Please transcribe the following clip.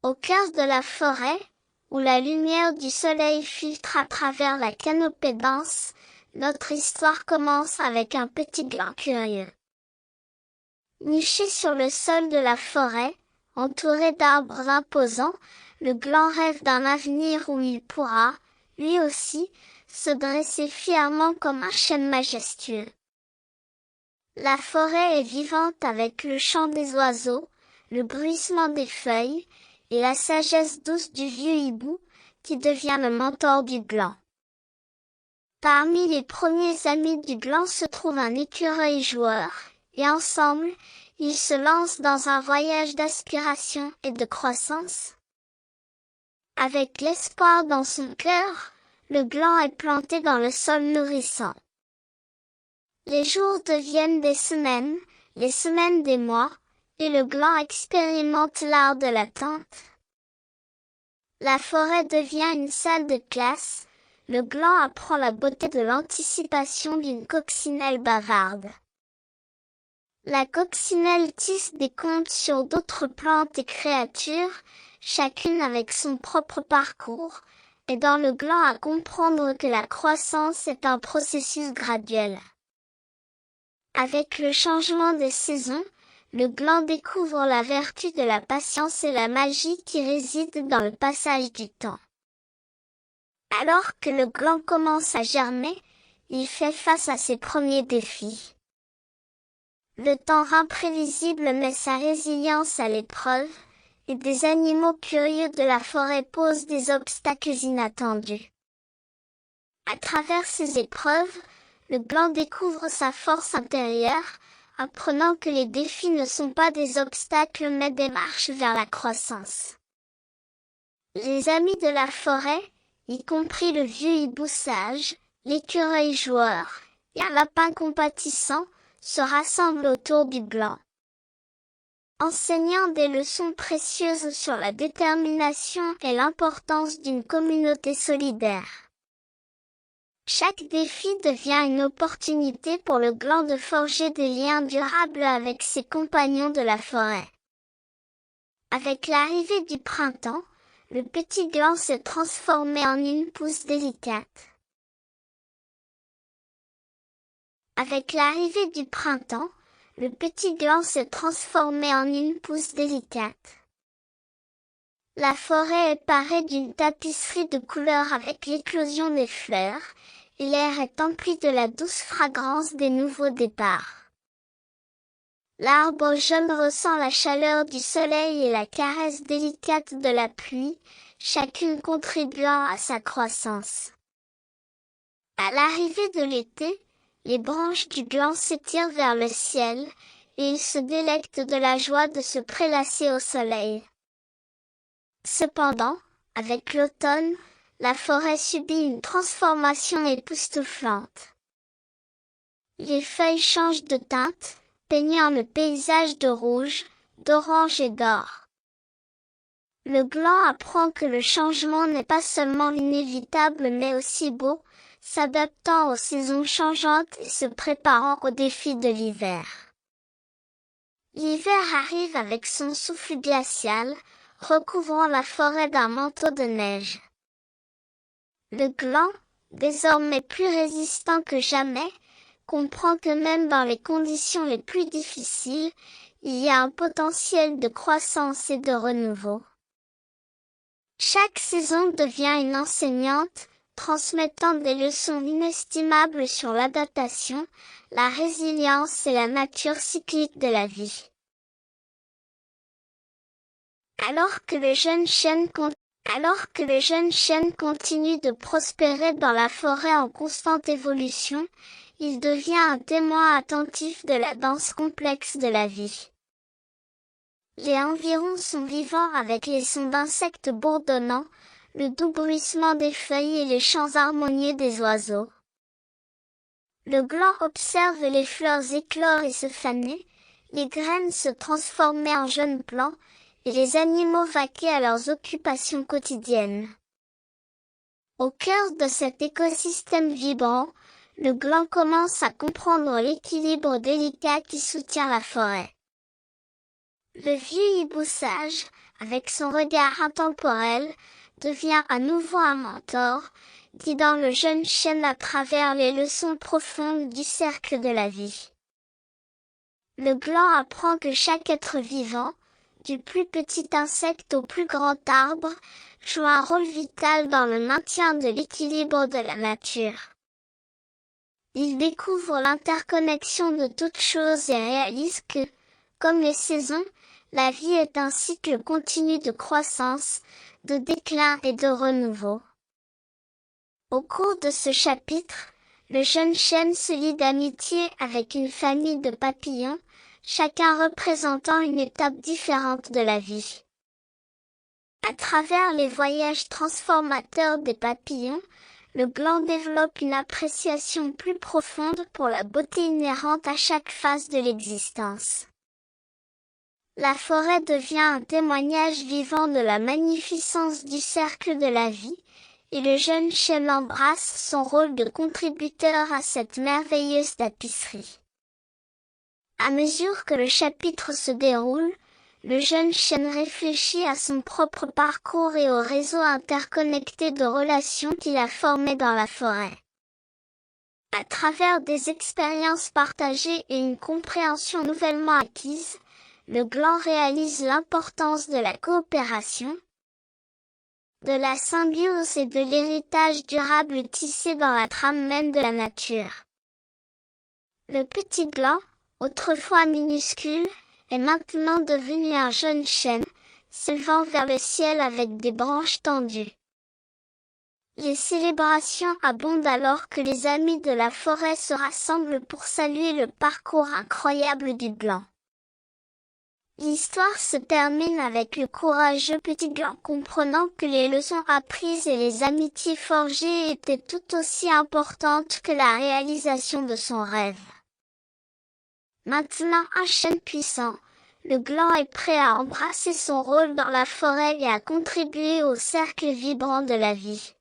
Au cœur de la forêt, où la lumière du soleil filtre à travers la canopée dense, notre histoire commence avec un petit gland curieux. Niché sur le sol de la forêt, entouré d'arbres imposants, le gland rêve d'un avenir où il pourra, lui aussi, se dresser fièrement comme un chêne majestueux. La forêt est vivante avec le chant des oiseaux, le bruissement des feuilles, et la sagesse douce du vieux hibou, qui devient le mentor du gland. Parmi les premiers amis du gland se trouve un écureuil joueur, et ensemble, ils se lancent dans un voyage d'aspiration et de croissance. Avec l'espoir dans son cœur, le gland est planté dans le sol nourrissant. Les jours deviennent des semaines, les semaines des mois, et le gland expérimente l'art de l'attente. La forêt devient une salle de classe, le gland apprend la beauté de l'anticipation d'une coccinelle bavarde. La coccinelle tisse des contes sur d'autres plantes et créatures, chacune avec son propre parcours, aidant le gland à comprendre que la croissance est un processus graduel. Avec le changement des saisons, le gland découvre la vertu de la patience et la magie qui réside dans le passage du temps. Alors que le gland commence à germer, il fait face à ses premiers défis. Le temps imprévisible met sa résilience à l'épreuve, et des animaux curieux de la forêt posent des obstacles inattendus. À travers ces épreuves, le gland découvre sa force intérieure, apprenant que les défis ne sont pas des obstacles mais des marches vers la croissance. Les amis de la forêt, y compris le vieux hibou sage, l'écureuil joueur, et un lapin compatissant, se rassemblent autour du gland. Enseignant des leçons précieuses sur la détermination et l'importance d'une communauté solidaire. Chaque défi devient une opportunité pour le gland de forger des liens durables avec ses compagnons de la forêt. Avec l'arrivée du printemps, le petit gland s'est transformé en une pousse délicate. Avec l'arrivée du printemps, le petit gland s'est transformé en une pousse délicate. La forêt est parée d'une tapisserie de couleurs avec l'éclosion des fleurs, et l'air est empli de la douce fragrance des nouveaux départs. L'arbre jaune ressent la chaleur du soleil et la caresse délicate de la pluie, chacune contribuant à sa croissance. À l'arrivée de l'été, les branches du gland s'étirent vers le ciel, et il se délecte de la joie de se prélasser au soleil. Cependant, avec l'automne, la forêt subit une transformation époustouflante. Les feuilles changent de teinte, peignant le paysage de rouge, d'orange et d'or. Le gland apprend que le changement n'est pas seulement inévitable mais aussi beau, s'adaptant aux saisons changeantes et se préparant aux défis de l'hiver. L'hiver arrive avec son souffle glacial, recouvrant la forêt d'un manteau de neige. Le gland, désormais plus résistant que jamais, comprend que même dans les conditions les plus difficiles, il y a un potentiel de croissance et de renouveau. Chaque saison devient une enseignante, transmettant des leçons inestimables sur l'adaptation, la résilience et la nature cyclique de la vie. Alors que le jeune chêne continue de prospérer dans la forêt en constante évolution, il devient un témoin attentif de la danse complexe de la vie. Les environs sont vivants avec les sons d'insectes bourdonnants, le doux bruissement des feuilles et les chants harmonieux des oiseaux. Le gland observe les fleurs éclore et se faner, les graines se transformer en jeunes plants, et les animaux vaquer à leurs occupations quotidiennes. Au cœur de cet écosystème vibrant, le gland commence à comprendre l'équilibre délicat qui soutient la forêt. Le vieux hibou sage, avec son regard intemporel, devient à nouveau un mentor, guidant le jeune chêne à travers les leçons profondes du cercle de la vie. Le gland apprend que chaque être vivant, du plus petit insecte au plus grand arbre, joue un rôle vital dans le maintien de l'équilibre de la nature. Il découvre l'interconnexion de toutes choses et réalise que, comme les saisons, la vie est un cycle continu de croissance, de déclin et de renouveau. Au cours de ce chapitre, le jeune chêne se lie d'amitié avec une famille de papillons, chacun représentant une étape différente de la vie. À travers les voyages transformateurs des papillons, le gland développe une appréciation plus profonde pour la beauté inhérente à chaque phase de l'existence. La forêt devient un témoignage vivant de la magnificence du cercle de la vie, et le jeune chêne embrasse son rôle de contributeur à cette merveilleuse tapisserie. À mesure que le chapitre se déroule, le jeune chêne réfléchit à son propre parcours et au réseau interconnecté de relations qu'il a formé dans la forêt. À travers des expériences partagées et une compréhension nouvellement acquise, le gland réalise l'importance de la coopération, de la symbiose et de l'héritage durable tissé dans la trame même de la nature. Le petit gland, autrefois minuscule, est maintenant devenu un jeune chêne, s'élevant vers le ciel avec des branches tendues. Les célébrations abondent alors que les amis de la forêt se rassemblent pour saluer le parcours incroyable du gland. L'histoire se termine avec le courageux petit gland comprenant que les leçons apprises et les amitiés forgées étaient tout aussi importantes que la réalisation de son rêve. Maintenant un chêne puissant, le gland est prêt à embrasser son rôle dans la forêt et à contribuer au cercle vibrant de la vie.